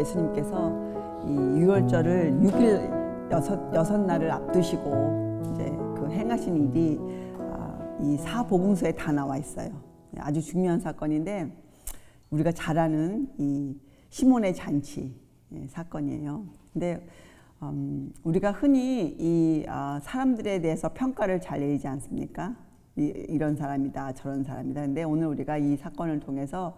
예수님께서 이 유월절을 6일 여섯 날을 앞두시고 이제 그 행하신 일이 이 사복음서에 다 나와 있어요. 아주 중요한 사건인데 우리가 잘 아는 이 시몬의 잔치 사건이에요. 근데 우리가 흔히 이 사람들에 대해서 평가를 잘 내리지 않습니까? 이런 사람이다, 저런 사람이다. 근데 오늘 우리가 이 사건을 통해서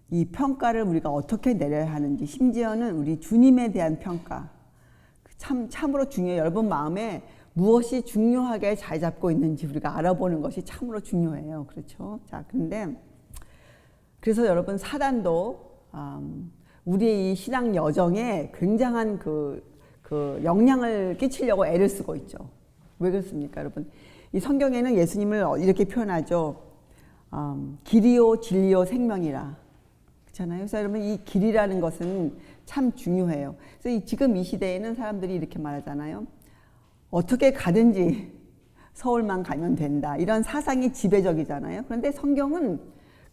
이 평가를 우리가 어떻게 내려야 하는지, 심지어는 우리 주님에 대한 평가, 참으로 중요해요. 여러분 마음에 무엇이 중요하게 잘 잡고 있는지 우리가 알아보는 것이 참으로 중요해요. 그렇죠? 자, 그래서 여러분 사단도 우리의 이 신앙 여정에 굉장한 그 영향을 끼치려고 애를 쓰고 있죠. 왜 그렇습니까, 여러분? 이 성경에는 예수님을 이렇게 표현하죠. 길이요 진리요 생명이라. 그렇잖아요. 그래서 여러분 이 길이라는 것은 참 중요해요. 그래서 지금 이 시대에는 사람들이 이렇게 말하잖아요. 어떻게 가든지 서울만 가면 된다. 이런 사상이 지배적이잖아요. 그런데 성경은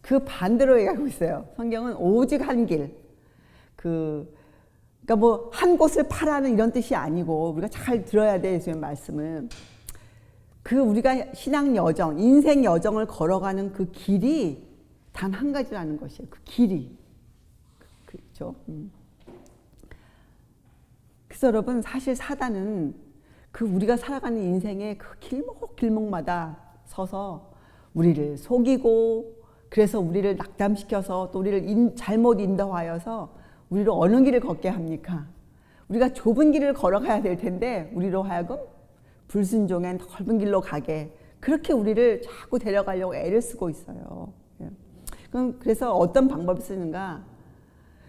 그 반대로 얘기하고 있어요. 성경은 오직 한 길. 그러니까 뭐 한 곳을 파라는 이런 뜻이 아니고 우리가 잘 들어야 돼, 예수님의 말씀을. 우리가 신앙 여정, 인생 여정을 걸어가는 그 길이 단 한 가지라는 것이에요. 그 길이. 그렇죠? 그래서 여러분 사실 사단은 우리가 살아가는 인생의 그 길목마다 서서 우리를 속이고, 그래서 우리를 낙담시켜서 또 우리를 잘못 인도하여서 우리를 어느 길을 걷게 합니까? 우리가 좁은 길을 걸어가야 될 텐데 우리로 하여금 불순종의 넓은 길로 가게, 그렇게 우리를 자꾸 데려가려고 애를 쓰고 있어요. 그래서 어떤 방법을 쓰는가?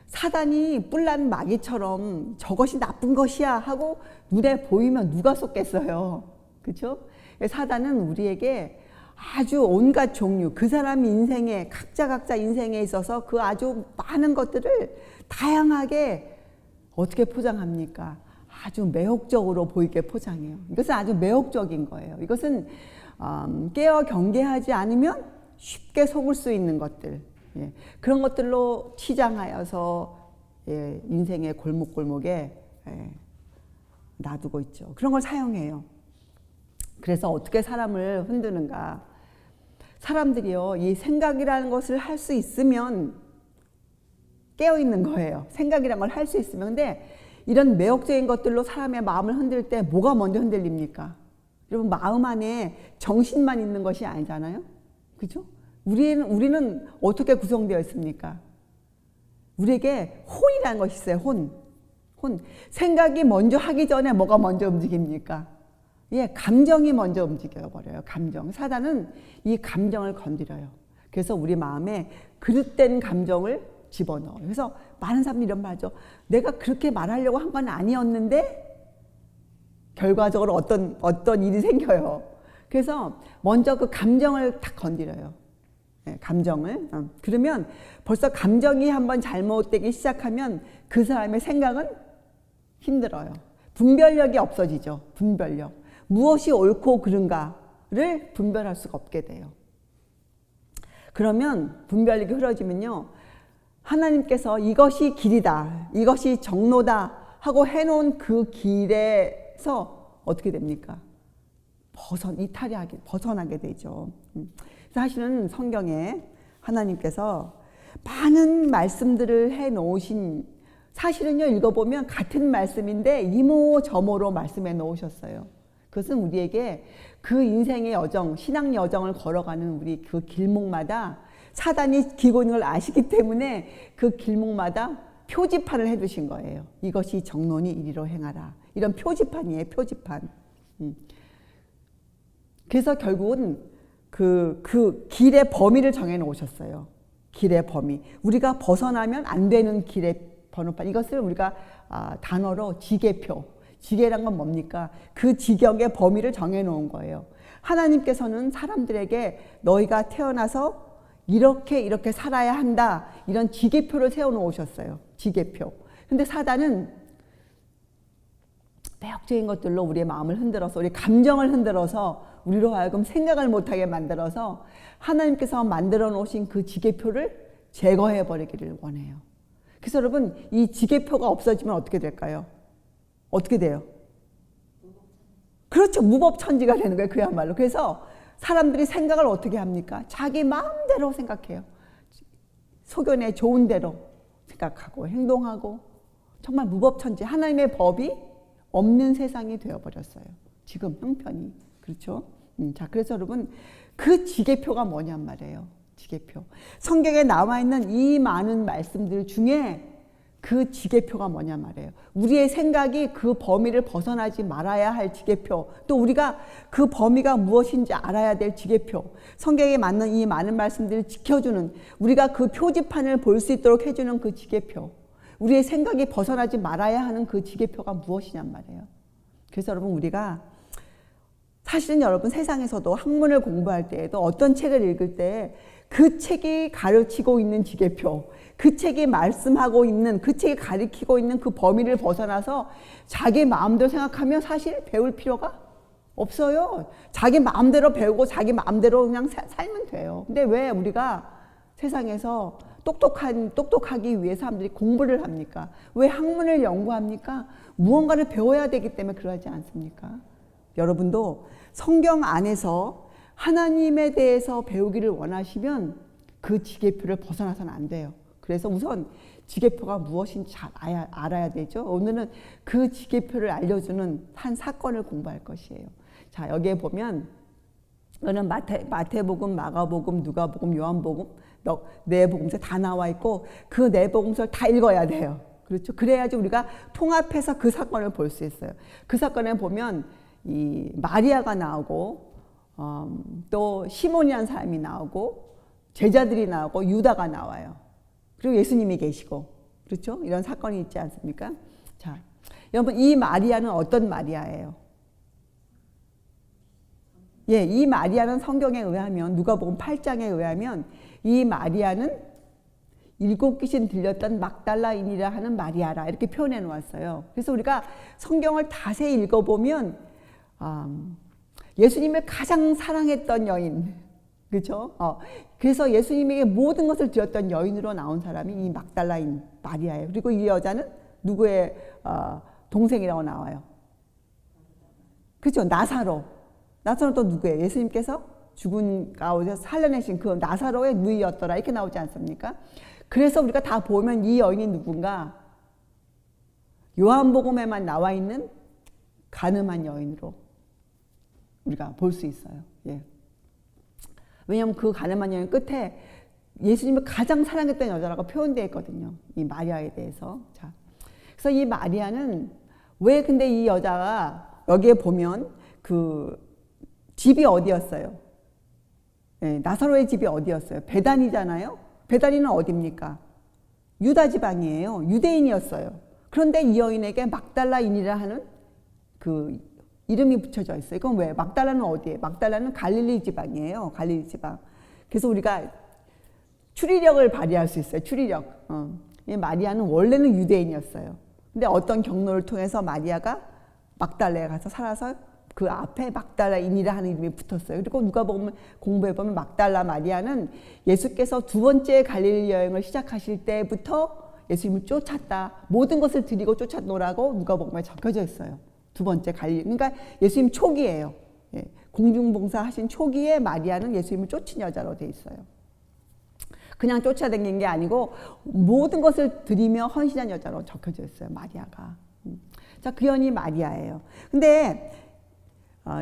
사단이 뿔난 마귀처럼 저것이 나쁜 것이야 하고 눈에 보이면 누가 속겠어요. 그렇죠? 사단은 우리에게 아주 온갖 종류, 그 사람 인생에, 각자 인생에 있어서 그 아주 많은 것들을 다양하게 어떻게 포장합니까? 아주 매혹적으로 보이게 포장해요. 이것은 아주 매혹적인 거예요. 이것은 깨어 경계하지 않으면 쉽게 속을 수 있는 것들, 그런 것들로 치장하여서 인생의 골목골목에 놔두고 있죠. 그런 걸 사용해요. 그래서 어떻게 사람을 흔드는가? 사람들이요, 이 생각이라는 것을 할 수 있으면 깨어 있는 거예요. 생각이라는 걸 할 수 있으면. 근데 이런 매혹적인 것들로 사람의 마음을 흔들 때 뭐가 먼저 흔들립니까? 여러분 마음 안에 정신만 있는 것이 아니잖아요. 그죠? 우리는 어떻게 구성되어 있습니까? 우리에게 혼이라는 것이 있어요. 혼. 생각이 먼저 하기 전에 뭐가 먼저 움직입니까? 감정이 먼저 움직여 버려요. 감정. 사단은 이 감정을 건드려요. 그래서 우리 마음에 그릇된 감정을 집어넣어요. 그래서 많은 사람들이 이런 말 하죠. 내가 그렇게 말하려고 한 건 아니었는데 결과적으로 어떤 일이 생겨요. 그래서 먼저 그 감정을 딱 건드려요. 감정을. 그러면 벌써 감정이 한번 잘못되기 시작하면 그 사람의 생각은 힘들어요. 분별력이 없어지죠. 분별력. 무엇이 옳고 그른가를 분별할 수가 없게 돼요. 그러면 분별력이 흐려지면요, 하나님께서 이것이 길이다, 이것이 정로다 하고 해놓은 그 길에서 어떻게 됩니까? 벗어나게 되죠. 사실은 성경에 하나님께서 많은 말씀들을 해놓으신, 사실은요 읽어보면 같은 말씀인데 이모저모로 말씀해 놓으셨어요. 그것은 우리에게 그 인생의 여정, 신앙 여정을 걸어가는 우리 그 길목마다 사단이 기고 있는 걸 아시기 때문에 그 길목마다 표지판을 해두신 거예요. 이것이 정론이 이리로 행하라. 이런 표지판이에요. 표지판. 그래서 결국은 그 길의 범위를 정해 놓으셨어요. 길의 범위. 우리가 벗어나면 안 되는 길의 번호판. 이것을 우리가 단어로 지계표. 지계란 건 뭡니까? 그 지경의 범위를 정해 놓은 거예요. 하나님께서는 사람들에게 너희가 태어나서 이렇게 살아야 한다, 이런 지계표를 세워 놓으셨어요. 지계표. 근데 사단은 매혹적인 것들로 우리의 마음을 흔들어서, 우리 감정을 흔들어서 우리로 하여금 생각을 못하게 만들어서 하나님께서 만들어 놓으신 그 지계표를 제거해 버리기를 원해요. 그래서 여러분 이 지계표가 없어지면 어떻게 될까요? 어떻게 돼요? 그렇죠. 무법천지가 되는 거예요. 그야말로. 그래서 사람들이 생각을 어떻게 합니까? 자기 마음대로 생각해요. 소견에 좋은 대로 생각하고 행동하고 정말 무법천지, 하나님의 법이 없는 세상이 되어버렸어요. 지금 형편이. 그렇죠? 자, 그래서 여러분 그 지계표가 뭐냔 말이에요. 지계표. 성경에 나와 있는 이 많은 말씀들 중에 그 지계표가 뭐냐 말이에요. 우리의 생각이 그 범위를 벗어나지 말아야 할 지계표, 또 우리가 그 범위가 무엇인지 알아야 될 지계표, 성경에 맞는 이 많은 말씀들을 지켜주는, 우리가 그 표지판을 볼 수 있도록 해주는 그 지계표, 우리의 생각이 벗어나지 말아야 하는 그 지계표가 무엇이냔 말이에요. 그래서 여러분 우리가 사실은 여러분 세상에서도 학문을 공부할 때에도 어떤 책을 읽을 때 그 책이 가르치고 있는 지계표, 그 책이 말씀하고 있는, 그 책이 가르치고 있는 그 범위를 벗어나서 자기 마음대로 생각하면 사실 배울 필요가 없어요. 자기 마음대로 배우고 자기 마음대로 그냥 살면 돼요. 근데 왜 우리가 세상에서 똑똑하기 위해 사람들이 공부를 합니까? 왜 학문을 연구합니까? 무언가를 배워야 되기 때문에 그러지 않습니까? 여러분도 성경 안에서 하나님에 대해서 배우기를 원하시면 그 지계표를 벗어나서는 안 돼요. 그래서 우선 지계표가 무엇인지 잘 알아야 되죠. 오늘은 그 지계표를 알려주는 한 사건을 공부할 것이에요. 자, 여기에 보면 이거는 마태복음, 마가복음, 누가복음, 요한복음, 네 복음서 다 나와 있고 그 네 복음서를 다 읽어야 돼요. 그렇죠? 그래야지 우리가 통합해서 그 사건을 볼 수 있어요. 그 사건에 보면 이 마리아가 나오고 또 시몬이라는 사람이 나오고 제자들이 나오고 유다가 나와요. 그리고 예수님이 계시고, 그렇죠? 이런 사건이 있지 않습니까? 자, 여러분 이 마리아는 어떤 마리아예요? 예, 이 마리아는 성경에 의하면, 누가복음 8장에 의하면 이 마리아는 7 귀신 들렸던 막달라인이라 하는 마리아라 이렇게 표현해 놓았어요. 그래서 우리가 성경을 자세히 읽어보면 예수님을 가장 사랑했던 여인, 그렇죠? 그래서 예수님에게 모든 것을 드렸던 여인으로 나온 사람이 이 막달라인 마리아예요. 그리고 이 여자는 누구의 동생이라고 나와요? 그렇죠? 나사로도 누구예요? 예수님께서 죽은 가운데서 살려내신 그 나사로의 누이였더라 이렇게 나오지 않습니까? 그래서 우리가 다 보면 이 여인이 누군가 요한복음에만 나와 있는 가늠한 여인으로 우리가 볼 수 있어요. 예. 왜냐하면 그 가늠한 여인 끝에 예수님을 가장 사랑했던 여자라고 표현되어 있거든요. 이 마리아에 대해서. 자, 그래서 이 마리아는 왜 근데 이 여자가 여기에 보면 그 집이 어디였어요? 예, 나사로의 집이 어디였어요? 베다니잖아요. 베다니는 어디입니까? 유다 지방이에요. 유대인이었어요. 그런데 이 여인에게 막달라인이라 하는 그 이름이 붙여져 있어요. 이건 왜? 막달라는 어디예요? 막달라는 갈릴리 지방이에요. 갈릴리 지방. 그래서 우리가 추리력을 발휘할 수 있어요. 추리력. 이 마리아는 원래는 유대인이었어요. 근데 어떤 경로를 통해서 마리아가 막달라에 가서 살아서 그 앞에 막달라인이라 하는 이름이 붙었어요. 그리고 누가 보면 공부해보면 막달라 마리아는 예수께서 2번째 갈릴리 여행을 시작하실 때부터 예수님을 쫓았다. 모든 것을 드리고 쫓았노라고 누가 보면 적혀져 있어요. 2번째 갈릴리. 그러니까 예수님 초기예요. 예. 공중봉사 하신 초기에 마리아는 예수님을 쫓은 여자로 돼 있어요. 그냥 쫓아다닌 게 아니고 모든 것을 드리며 헌신한 여자로 적혀져 있어요. 마리아가. 자, 그 여인이 마리아예요. 근데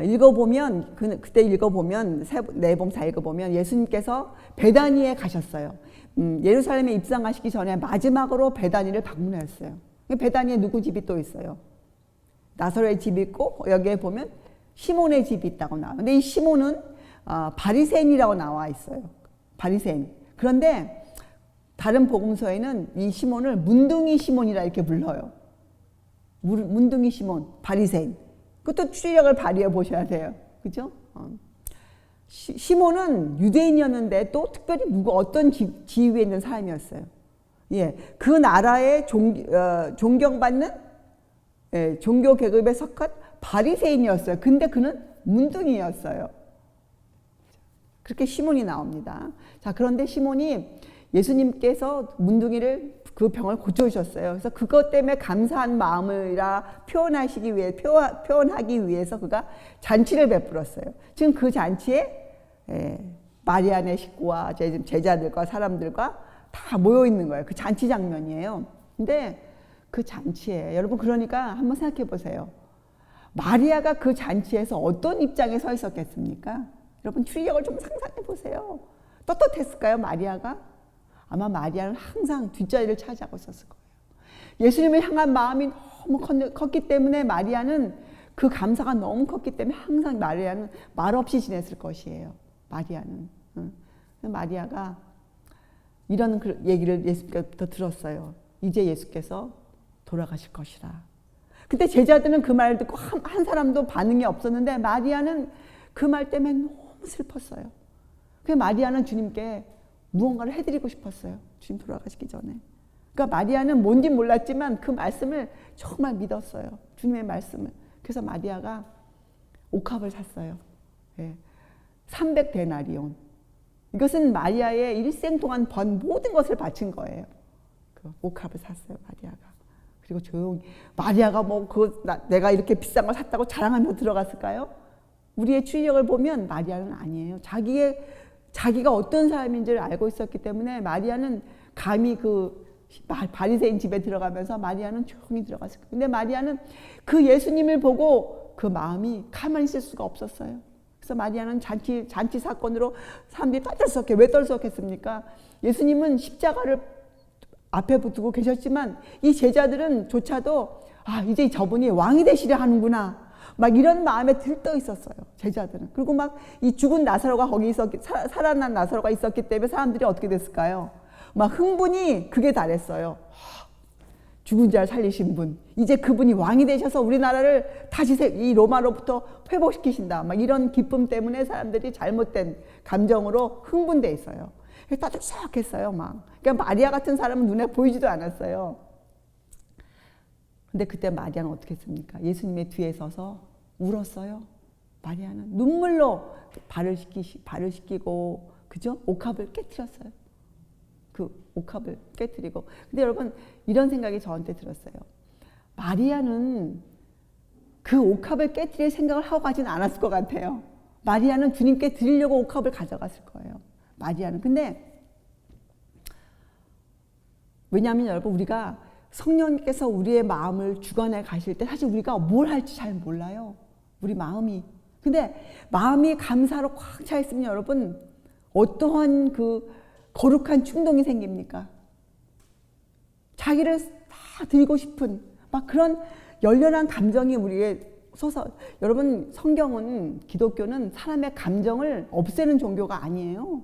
읽어보면 그때 읽어보면 네 봉사 읽어보면 예수님께서 베다니에 가셨어요. 예루살렘에 입성하시기 전에 마지막으로 베다니를 방문했어요. 베다니에 누구 집이 또 있어요? 나사로의 집이 있고 여기에 보면 시몬의 집이 있다고 나와요. 근데 이 시몬은 바리새인이라고 나와 있어요. 바리새인. 그런데 다른 복음서에는 이 시몬을 문둥이 시몬이라 이렇게 불러요. 문둥이 시몬, 바리새인. 그것도 추리력을 발휘해 보셔야 돼요. 그죠? 시몬은 유대인이었는데 또 특별히 어떤 지위에 있는 사람이었어요. 예, 그 나라의 존경받는 종교 계급에 속한 바리새인이었어요. 근데 그는 문둥이였어요. 그렇게 시몬이 나옵니다. 자, 그런데 시몬이 예수님께서 문둥이를 그 병을 고쳐주셨어요. 그래서 그것 때문에 감사한 마음이라 표현하기 위해서 그가 잔치를 베풀었어요. 지금 그 잔치에 마리아네 식구와 제자들과 사람들과 다 모여 있는 거예요. 그 잔치 장면이에요. 근데 그 잔치에 여러분 그러니까 한번 생각해 보세요. 마리아가 그 잔치에서 어떤 입장에 서 있었겠습니까? 여러분 추리력을 좀 상상해 보세요. 떳떳했을까요, 마리아가? 아마 마리아는 항상 뒷자리를 차지하고 있었을 거예요. 예수님을 향한 마음이 너무 컸기 때문에 마리아는 그 감사가 너무 컸기 때문에 항상 마리아는 말없이 지냈을 것이에요. 마리아는. 마리아가 이런 얘기를 예수께부터 들었어요. 이제 예수께서 돌아가실 것이라. 근데 제자들은 그 말 듣고 한 사람도 반응이 없었는데 마리아는 그 말 때문에 너무 슬펐어요. 그래서 마리아는 주님께 무언가를 해드리고 싶었어요. 주님 돌아가시기 전에. 그러니까 마리아는 뭔지 몰랐지만 그 말씀을 정말 믿었어요. 주님의 말씀을. 그래서 마리아가 옥합을 샀어요. 300데나리온. 이것은 마리아의 일생 동안 번 모든 것을 바친 거예요. 그 옥합을 샀어요, 마리아가. 그리고 조용히 마리아가 내가 이렇게 비싼 걸 샀다고 자랑하며 들어갔을까요? 우리의 추리력을 보면 마리아는 아니에요. 자기가 어떤 사람인지를 알고 있었기 때문에 마리아는 감히 그 바리새인 집에 들어가면서 마리아는 조용히 들어갔을 거예요. 근데 마리아는 그 예수님을 보고 그 마음이 가만히 있을 수가 없었어요. 그래서 마리아는 잔치 사건으로 사람들이 떠들썩해. 왜 떠들썩했습니까? 예수님은 십자가를 앞에 두고 계셨지만 이 제자들은 조차도 이제 저분이 왕이 되시려 하는구나. 막 이런 마음에 들떠 있었어요. 제자들은. 그리고 막 이 죽은 나사로가 거기 살아난 나사로가 있었기 때문에 사람들이 어떻게 됐을까요? 막 흥분이 극에 달했어요. 죽은 자를 살리신 분. 이제 그분이 왕이 되셔서 우리나라를 다시 이 로마로부터 회복시키신다. 막 이런 기쁨 때문에 사람들이 잘못된 감정으로 흥분돼 있어요. 따뜻했어요, 막. 그러니까 마리아 같은 사람은 눈에 보이지도 않았어요. 근데 그때 마리아는 어떻게 했습니까? 예수님의 뒤에 서서 울었어요. 마리아는 눈물로 발을 씻기고, 그죠? 옥합을 깨트렸어요. 그 옥합을 깨트리고. 근데 여러분, 이런 생각이 저한테 들었어요. 마리아는 그 옥합을 깨트릴 생각을 하고 가진 않았을 것 같아요. 마리아는 주님께 드리려고 옥합을 가져갔을 거예요. 마리아는. 근데 왜냐하면 여러분 우리가 성령님께서 우리의 마음을 주관해 가실 때 사실 우리가 뭘 할지 잘 몰라요. 우리 마음이. 근데 마음이 감사로 꽉 차 있으면 여러분 어떠한 그 거룩한 충동이 생깁니까? 자기를 다 드리고 싶은 막 그런 열렬한 감정이 우리의 여러분 성경은 기독교는 사람의 감정을 없애는 종교가 아니에요.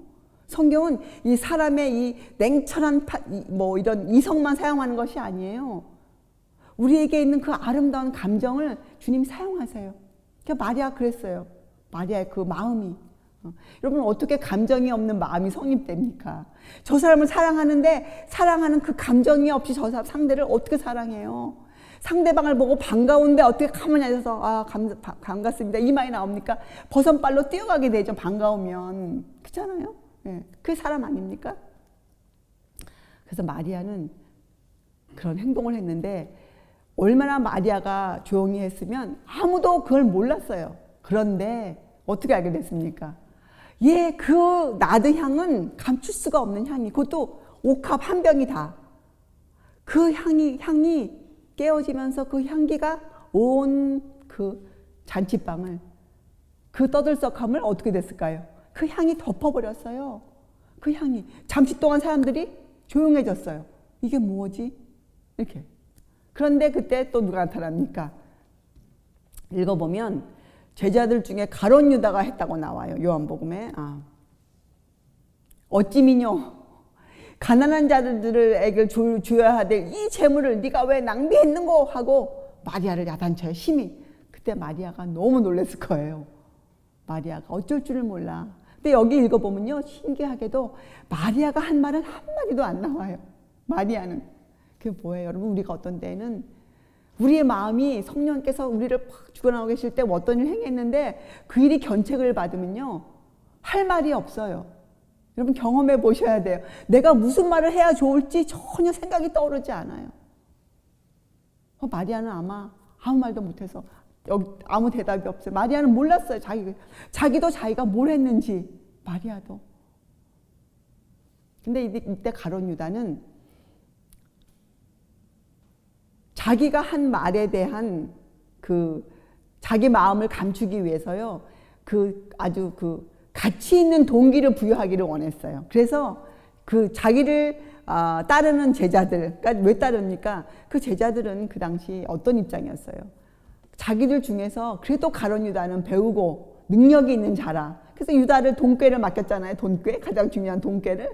성경은 이 사람의 이 냉철한 이런 이성만 사용하는 것이 아니에요. 우리에게 있는 그 아름다운 감정을 주님 사용하세요. 그러니까 마리아 그랬어요. 마리아의 그 마음이. 여러분 어떻게 감정이 없는 마음이 성립됩니까? 저 사람을 사랑하는데 사랑하는 그 감정이 없이 저 상대를 어떻게 사랑해요? 상대방을 보고 반가운데 어떻게 가만히 앉아서 반갑습니다 이 말이 나옵니까? 버선발로 뛰어가게 되죠. 반가우면. 그렇잖아요. 그게 사람 아닙니까? 그래서 마리아는 그런 행동을 했는데 얼마나 마리아가 조용히 했으면 아무도 그걸 몰랐어요. 그런데 어떻게 알게 됐습니까? 그 나드 향은 감출 수가 없는 향이, 그것도 옥합 한 병이다. 그 향이 깨어지면서 그 향기가 온 그 잔치방을, 그 떠들썩함을 어떻게 됐을까요? 그 향이 덮어버렸어요. 그 향이. 잠시 동안 사람들이 조용해졌어요. 이게 뭐지? 이렇게. 그런데 그때 또 누가 나타납니까? 읽어보면 제자들 중에 가룟 유다가 했다고 나와요. 요한복음에. 어찌미뇨 가난한 자들에게 주어야 할 이 재물을 네가 왜 낭비했는고 하고 마리아를 야단쳐요. 심히. 그때 마리아가 너무 놀랐을 거예요. 마리아가 어쩔 줄을 몰라. 근데 여기 읽어보면요, 신기하게도 마리아가 한 말은 한마디도 안 나와요. 마리아는. 그게 뭐예요? 여러분, 우리가 어떤 때는 우리의 마음이 성령께서 우리를 팍 주관하고 계실 때 어떤 일을 행했는데 그 일이 견책을 받으면요, 할 말이 없어요. 여러분 경험해 보셔야 돼요. 내가 무슨 말을 해야 좋을지 전혀 생각이 떠오르지 않아요. 마리아는 아마 아무 말도 못해서 여기 아무 대답이 없어요. 마리아는 몰랐어요. 자기도 자기가 뭘 했는지. 마리아도. 근데 이때 가룟 유다는 자기가 한 말에 대한 자기 마음을 감추기 위해서요. 아주 가치 있는 동기를 부여하기를 원했어요. 그래서 자기를 따르는 제자들, 그러니까 왜 따릅니까? 그 제자들은 그 당시 어떤 입장이었어요? 자기들 중에서 그래도 가룟 유다는 배우고 능력이 있는 자라. 그래서 유다를 돈꾀를 맡겼잖아요. 돈꾀, 가장 중요한 돈꾀를.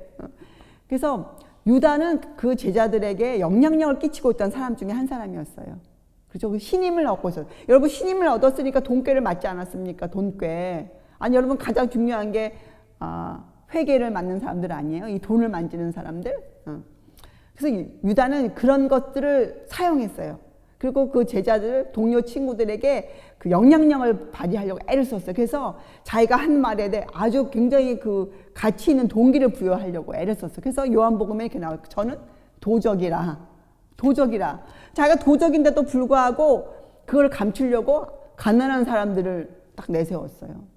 그래서 유다는 그 제자들에게 영향력을 끼치고 있던 사람 중에 한 사람이었어요. 그렇죠? 그 신임을 얻고 있어요. 여러분 신임을 얻었으니까 돈꾀를 맡지 않았습니까? 돈꾀. 아니 여러분 가장 중요한 게 회계를 맡는 사람들 아니에요? 이 돈을 만지는 사람들. 그래서 유다는 그런 것들을 사용했어요. 그리고 그 제자들, 동료 친구들에게 그 영향력을 발휘하려고 애를 썼어요. 그래서 자기가 한 말에 대해 아주 굉장히 가치 있는 동기를 부여하려고 애를 썼어요. 그래서 요한복음에 이렇게 나와요. 저는 도적이라. 자기가 도적인데도 불구하고 그걸 감추려고 가난한 사람들을 딱 내세웠어요.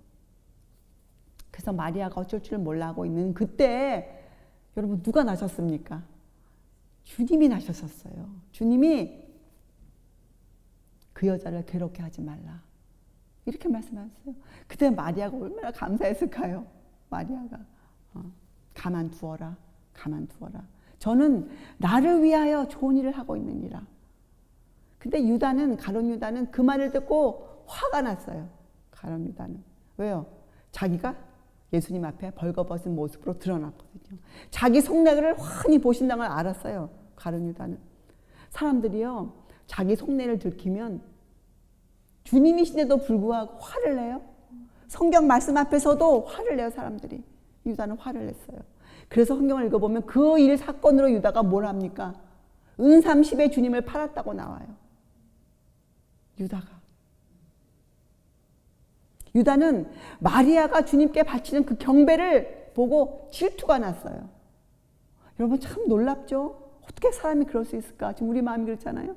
그래서 마리아가 어쩔 줄 몰라하고 있는 그때 여러분 누가 나셨습니까? 주님이 나셨었어요. 주님이 그 여자를 괴롭게 하지 말라. 이렇게 말씀하셨어요. 그때 마리아가 얼마나 감사했을까요? 마리아가 가만두어라. 저는 나를 위하여 좋은 일을 하고 있느니라. 근데 가룟 유다는 그 말을 듣고 화가 났어요. 가룟 유다는. 왜요? 자기가 예수님 앞에 벌거벗은 모습으로 드러났거든요. 자기 속내를 환히 보신다는 걸 알았어요. 가룟 유다는. 사람들이요, 자기 속내를 들키면 주님이신데도 불구하고 화를 내요. 성경 말씀 앞에서도 화를 내요, 사람들이. 유다는 화를 냈어요. 그래서 성경을 읽어보면 그 일 사건으로 유다가 뭘 합니까? 은 30에 주님을 팔았다고 나와요. 유다는 마리아가 주님께 바치는 그 경배를 보고 질투가 났어요. 여러분 참 놀랍죠? 어떻게 사람이 그럴 수 있을까? 지금 우리 마음이 그렇잖아요.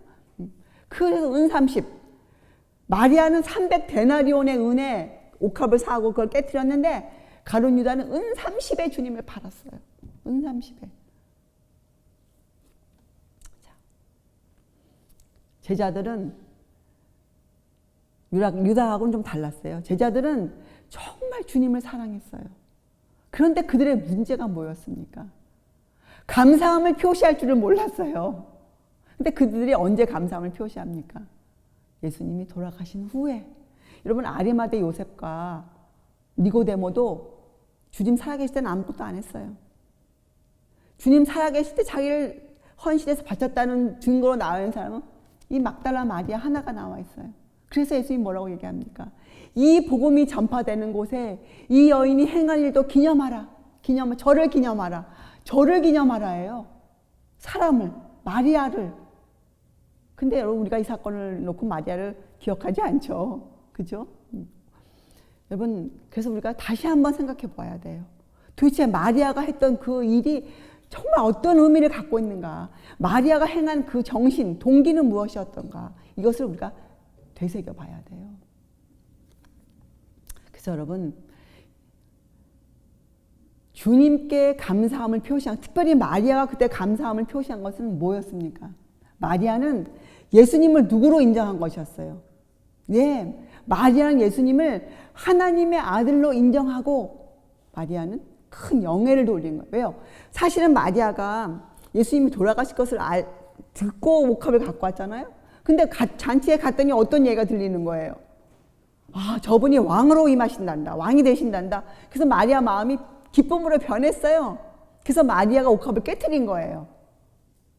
그래서 은 30. 마리아는 300데나리온의 은에 옥합을 사고 그걸 깨뜨렸는데 가룟 유다는 은 30에 주님을 팔았어요. 은 30에. 제자들은 유다하고는 좀 달랐어요. 제자들은 정말 주님을 사랑했어요. 그런데 그들의 문제가 뭐였습니까? 감사함을 표시할 줄을 몰랐어요. 근데 그들이 언제 감사함을 표시합니까? 예수님이 돌아가신 후에. 여러분 아리마대 요셉과 니고데모도 주님 살아계실 때는 아무것도 안 했어요. 주님 살아계실 때 자기를 헌신해서 바쳤다는 증거로 나와 있는 사람은 이 막달라 마리아 하나가 나와 있어요. 그래서 예수님이 뭐라고 얘기합니까? 이 복음이 전파되는 곳에 이 여인이 행한 일도 기념하라. 저를 기념하라. 저를 기념하라예요. 사람을, 마리아를. 근데 여러분 우리가 이 사건을 놓고 마리아를 기억하지 않죠. 그죠? 여러분 그래서 우리가 다시 한번 생각해 봐야 돼요. 도대체 마리아가 했던 그 일이 정말 어떤 의미를 갖고 있는가? 마리아가 행한 그 정신, 동기는 무엇이었던가? 이것을 우리가 되새겨 봐야 돼요. 그래서 여러분 주님께 감사함을 표시한, 특별히 마리아가 그때 감사함을 표시한 것은 뭐였습니까? 마리아는 예수님을 누구로 인정한 것이었어요. 네, 마리아는 예수님을 하나님의 아들로 인정하고 마리아는 큰 영예를 돌린 거예요. 왜요? 사실은 마리아가 예수님이 돌아가실 것을 듣고 옥합을 갖고 왔잖아요. 근데 잔치에 갔더니 어떤 얘기가 들리는 거예요. 저분이 왕으로 임하신단다. 왕이 되신단다. 그래서 마리아 마음이 기쁨으로 변했어요. 그래서 마리아가 옥합을 깨트린 거예요.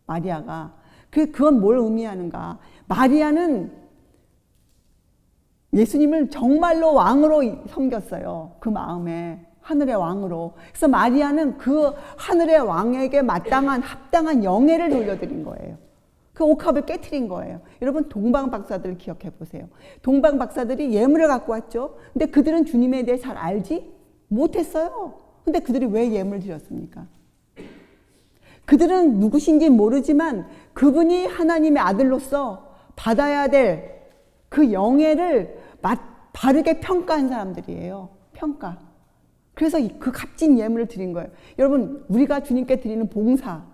마리아가. 그건 뭘 의미하는가? 마리아는 예수님을 정말로 왕으로 섬겼어요. 그 마음에. 하늘의 왕으로. 그래서 마리아는 그 하늘의 왕에게 마땅한 합당한 영예를 돌려드린 거예요. 그 옥합을 깨트린 거예요. 여러분 동방 박사들 기억해 보세요. 동방 박사들이 예물을 갖고 왔죠. 근데 그들은 주님에 대해 잘 알지 못했어요. 근데 그들이 왜 예물을 드렸습니까? 그들은 누구신지 모르지만 그분이 하나님의 아들로서 받아야 될 그 영예를 바르게 평가한 사람들이에요. 평가. 그래서 그 값진 예물을 드린 거예요. 여러분, 우리가 주님께 드리는 봉사가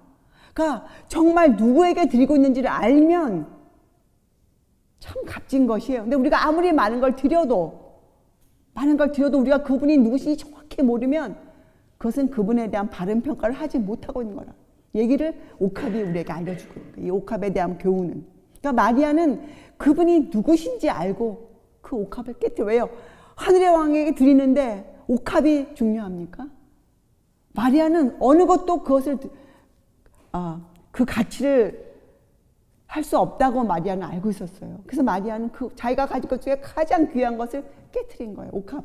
정말 누구에게 드리고 있는지를 알면 참 값진 것이에요. 근데 우리가 아무리 많은 걸 드려도 우리가 그분이 누구신지 정확히 모르면 그것은 그분에 대한 바른 평가를 하지 못하고 있는 거라. 얘기를 옥합이 우리에게 알려주고 있는 거예요. 이 옥합에 대한 교훈은. 그러니까 마리아는 그분이 누구신지 알고 그 옥합을 깨뜨려. 왜요? 하늘의 왕에게 드리는데 옥합이 중요합니까? 마리아는 어느 것도 그것을 그 가치를 할 수 없다고 마리아는 알고 있었어요. 그래서 마리아는 자기가 가진 것 중에 가장 귀한 것을 깨뜨린 거예요. 옥합.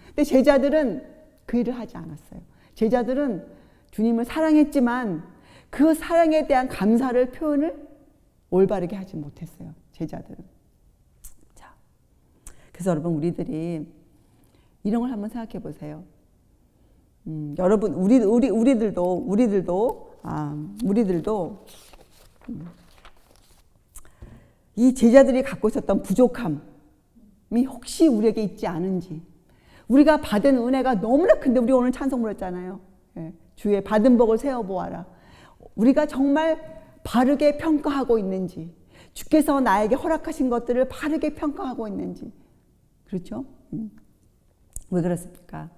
근데 제자들은 그 일을 하지 않았어요. 제자들은 주님을 사랑했지만 그 사랑에 대한 감사를 표현을 올바르게 하지 못했어요. 제자들은. 자, 그래서 여러분, 우리들이 이런 걸 한번 생각해 보세요. 여러분, 우리들도 이 제자들이 갖고 있었던 부족함이 혹시 우리에게 있지 않은지. 우리가 받은 은혜가 너무나 큰데, 우리 오늘 찬송 불렀잖아요. 주의 받은 복을 세어보아라. 우리가 정말 바르게 평가하고 있는지, 주께서 나에게 허락하신 것들을 바르게 평가하고 있는지. 그렇죠? 왜 그렇습니까?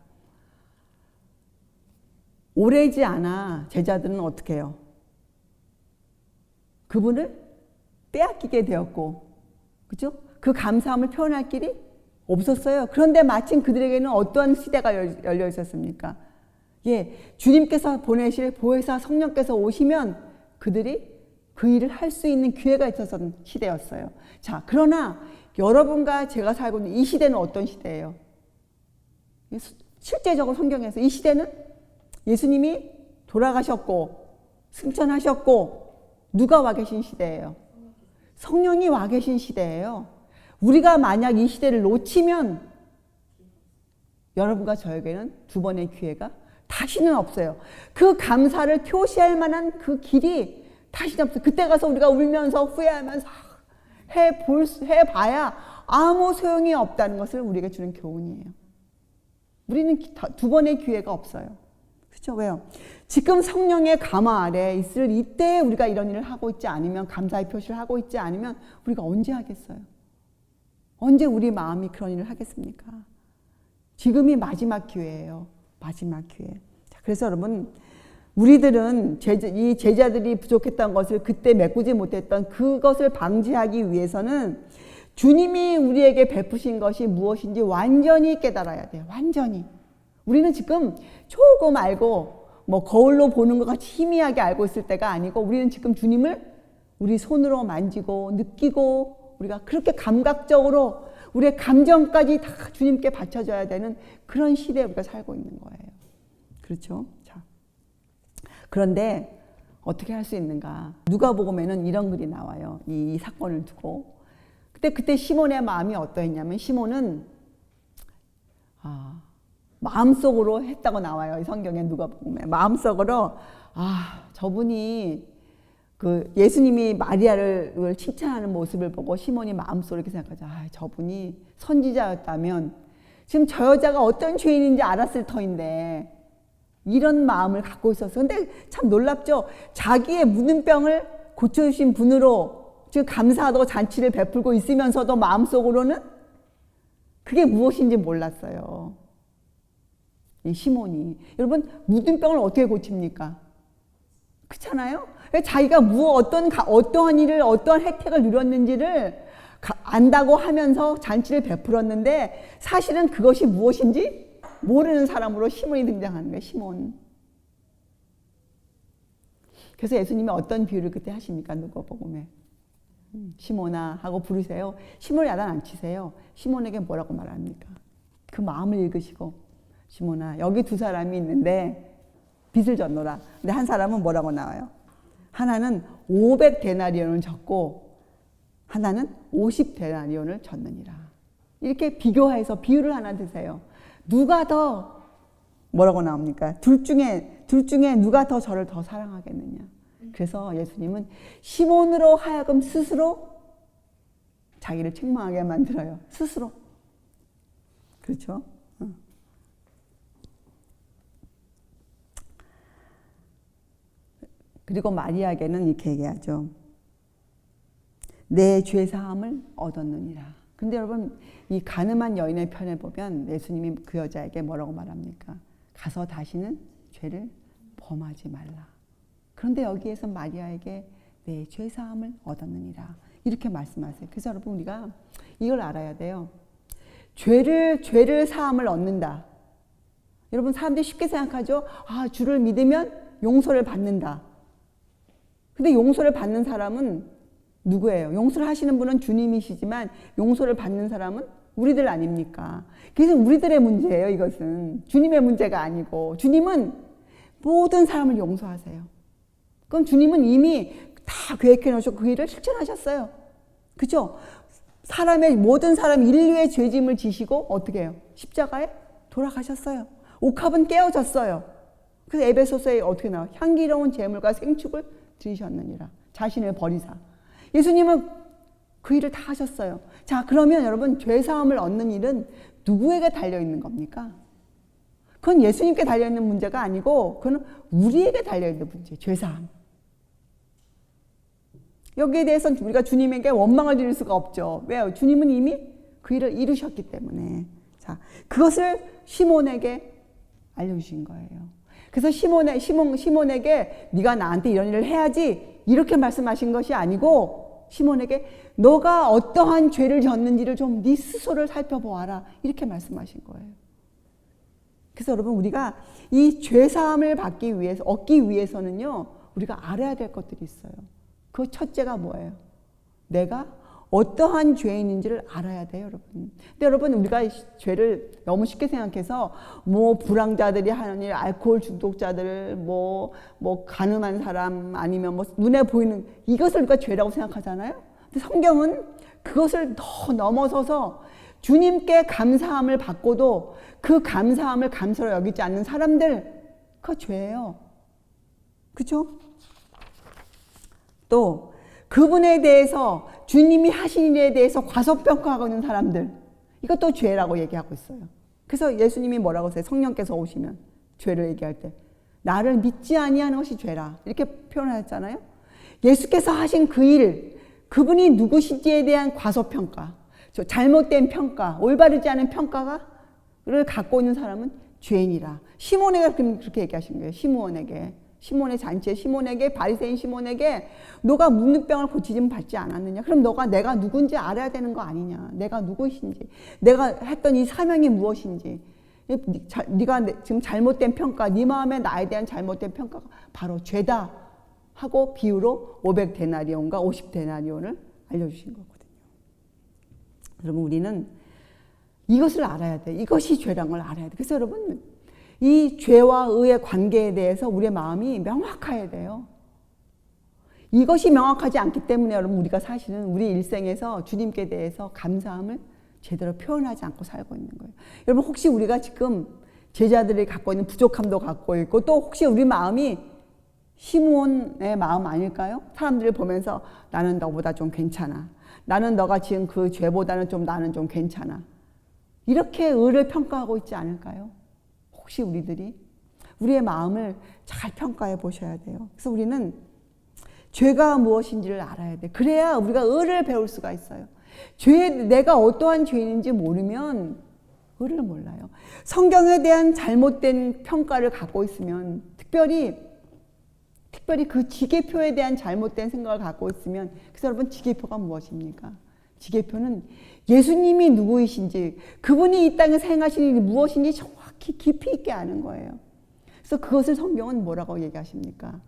오래지 않아 제자들은 어떻게 해요? 그분을 빼앗기게 되었고, 그렇죠? 그 감사함을 표현할 길이 없었어요. 그런데 마침 그들에게는 어떠한 시대가 열려 있었습니까? 주님께서 보내실 보혜사 성령께서 오시면 그들이 그 일을 할 수 있는 기회가 있었던 시대였어요. 자, 그러나 여러분과 제가 살고 있는 이 시대는 어떤 시대예요? 실제적으로 성경에서 이 시대는 예수님이 돌아가셨고 승천하셨고 누가 와 계신 시대예요? 성령이 와 계신 시대예요. 우리가 만약 이 시대를 놓치면 여러분과 저에게는 두 번의 기회가 다시는 없어요. 그 감사를 표시할 만한 그 길이 다시는 없어요. 그때 가서 우리가 울면서 후회하면서 해봐야 아무 소용이 없다는 것을 우리에게 주는 교훈이에요. 우리는 두 번의 기회가 없어요. 그렇죠? 왜요? 지금 성령의 감화 아래 있을 이때 우리가 이런 일을 하고 있지 않으면, 감사의 표시를 하고 있지 않으면 우리가 언제 하겠어요? 언제 우리 마음이 그런 일을 하겠습니까? 지금이 마지막 기회예요. 마지막 기회. 자, 그래서 여러분, 우리들은 이 제자들이 부족했던 것을 그때 메꾸지 못했던 그것을 방지하기 위해서는 주님이 우리에게 베푸신 것이 무엇인지 완전히 깨달아야 돼요. 완전히. 우리는 지금 조금 알고 거울로 보는 것 같이 희미하게 알고 있을 때가 아니고, 우리는 지금 주님을 우리 손으로 만지고 느끼고 우리가 그렇게 감각적으로 우리의 감정까지 다 주님께 바쳐줘야 되는 그런 시대에 우리가 살고 있는 거예요. 그렇죠? 자, 그런데 어떻게 할 수 있는가? 누가복음에는 이런 글이 나와요. 이 사건을 두고. 그때 시몬의 마음이 어떠했냐면, 시몬은 마음속으로 했다고 나와요. 이 성경에 누가복음에. 마음속으로 저분이 그 예수님이 마리아를 칭찬하는 모습을 보고 시몬이 마음속으로 이렇게 생각하죠. 저분이 선지자였다면 지금 저 여자가 어떤 죄인인지 알았을 터인데, 이런 마음을 갖고 있었어요. 근데 참 놀랍죠. 자기의 묻은 병을 고쳐주신 분으로 지금 감사하다고 잔치를 베풀고 있으면서도 마음속으로는 그게 무엇인지 몰랐어요. 이 시몬이. 여러분, 묻은 병을 어떻게 고칩니까? 그렇잖아요? 자기가 어떠한 일을, 어떠한 혜택을 누렸는지를 안다고 하면서 잔치를 베풀었는데, 사실은 그것이 무엇인지 모르는 사람으로 시몬이 등장하는 거예요. 시몬. 그래서 예수님이 어떤 비유를 그때 하십니까? 누가복음에. 시몬아 하고 부르세요. 시몬을 야단 안 치세요. 시몬에게 뭐라고 말합니까? 그 마음을 읽으시고, 시몬아, 여기 두 사람이 있는데 빚을 졌노라. 근데 한 사람은 뭐라고 나와요? 하나는 500데나리온을 졌고 하나는 50데나리온을 졌느니라. 이렇게 비교해서 비유를 하나 드세요. 누가 더 뭐라고 나옵니까? 둘 중에 누가 더 저를 더 사랑하겠느냐. 그래서 예수님은 시몬으로 하여금 스스로 자기를 책망하게 만들어요. 스스로. 그렇죠? 그리고 마리아에게는 이렇게 얘기하죠. 내 죄사함을 얻었느니라. 근데 여러분, 이 가늠한 여인의 편에 보면 예수님이 그 여자에게 뭐라고 말합니까? 가서 다시는 죄를 범하지 말라. 그런데 여기에서 마리아에게 내 죄사함을 얻었느니라. 이렇게 말씀하세요. 그래서 여러분, 우리가 이걸 알아야 돼요. 죄를 사함을 얻는다. 여러분, 사람들이 쉽게 생각하죠. 아, 주를 믿으면 용서를 받는다. 근데 용서를 받는 사람은 누구예요? 용서를 하시는 분은 주님이시지만 용서를 받는 사람은 우리들 아닙니까? 그래서 우리들의 문제예요, 이것은. 주님의 문제가 아니고. 주님은 모든 사람을 용서하세요. 그럼 주님은 이미 다 계획해 놓으셨고 그 일을 실천하셨어요. 그죠? 모든 사람 인류의 죄짐을 지시고 어떻게 해요? 십자가에 돌아가셨어요. 옥합은 깨어졌어요. 그래서 에베소서에 어떻게 나와요? 향기로운 제물과 생축을 드리셨느니라. 자신을 버리사. 예수님은 그 일을 다 하셨어요. 자, 그러면 여러분, 죄사함을 얻는 일은 누구에게 달려있는 겁니까? 그건 예수님께 달려있는 문제가 아니고 그건 우리에게 달려있는 문제예요. 죄사함. 여기에 대해서는 우리가 주님에게 원망을 드릴 수가 없죠. 왜요? 주님은 이미 그 일을 이루셨기 때문에. 자, 그것을 시몬에게 알려주신 거예요. 그래서 시몬에게 네가 나한테 이런 일을 해야지 이렇게 말씀하신 것이 아니고 시몬에게 너가 어떠한 죄를 졌는지를 좀 네 스스로를 살펴보아라 이렇게 말씀하신 거예요. 그래서 여러분, 우리가 이 죄사함을 얻기 위해서는요, 우리가 알아야 될 것들이 있어요. 그 첫째가 뭐예요? 내가 어떠한 죄인인지를 알아야 돼요, 여러분. 근데 여러분, 우리가 죄를 너무 쉽게 생각해서 불황자들이 하는 일, 알코올 중독자들, 가늠한 사람, 아니면 눈에 보이는 이것을 우리가 죄라고 생각하잖아요. 근데 성경은 그것을 더 넘어서서 주님께 감사함을 받고도 그 감사함을 감사로 여기지 않는 사람들, 그거 죄예요. 그렇죠? 또 그분에 대해서 주님이 하신 일에 대해서 과소평가하고 있는 사람들, 이것도 죄라고 얘기하고 있어요. 그래서 예수님이 뭐라고 하세요? 성령께서 오시면 죄를 얘기할 때 나를 믿지 아니하는 것이 죄라 이렇게 표현하셨잖아요. 예수께서 하신 그 일, 그분이 누구신지에 대한 과소평가, 잘못된 평가, 올바르지 않은 평가를 갖고 있는 사람은 죄인이라. 시몬에게 그렇게 얘기하신 거예요. 시몬의 잔치에 시몬에게, 바리새인 시몬에게 너가 묻는 병을 고치지는 받지 않았느냐? 그럼 내가 누군지 알아야 되는 거 아니냐? 내가 누구신지, 내가 했던 이 사명이 무엇인지, 네가 지금 잘못된 평가, 네 마음에 나에 대한 잘못된 평가가 바로 죄다 하고 비유로 500데나리온과 50데나리온을 알려주신 거거든요. 여러분, 우리는 이것을 알아야 돼. 이것이 죄라는 걸 알아야 돼. 그래서 여러분, 이 죄와 의의 관계에 대해서 우리의 마음이 명확해야 돼요. 이것이 명확하지 않기 때문에 여러분, 우리가 사실은 우리 일생에서 주님께 대해서 감사함을 제대로 표현하지 않고 살고 있는 거예요. 여러분, 혹시 우리가 지금 제자들이 갖고 있는 부족함도 갖고 있고, 또 혹시 우리 마음이 시몬의 마음 아닐까요? 사람들을 보면서 나는 너보다 좀 괜찮아. 나는 너가 지은 그 죄보다는 나는 좀 괜찮아. 이렇게 의를 평가하고 있지 않을까요? 혹시 우리의 마음을 잘 평가해 보셔야 돼요. 그래서 우리는 죄가 무엇인지를 알아야 돼. 그래야 우리가 의를 배울 수가 있어요. 내가 어떠한 죄인인지 모르면 의를 몰라요. 성경에 대한 잘못된 평가를 갖고 있으면, 특별히 그 지계표에 대한 잘못된 생각을 갖고 있으면, 그래서 여러분, 지계표가 무엇입니까? 지계표는 예수님이 누구이신지, 그분이 이 땅에서 행하신 일이 무엇인지 정확히 깊이 있게 아는 거예요. 그래서 그것을 성경은 뭐라고 얘기하십니까?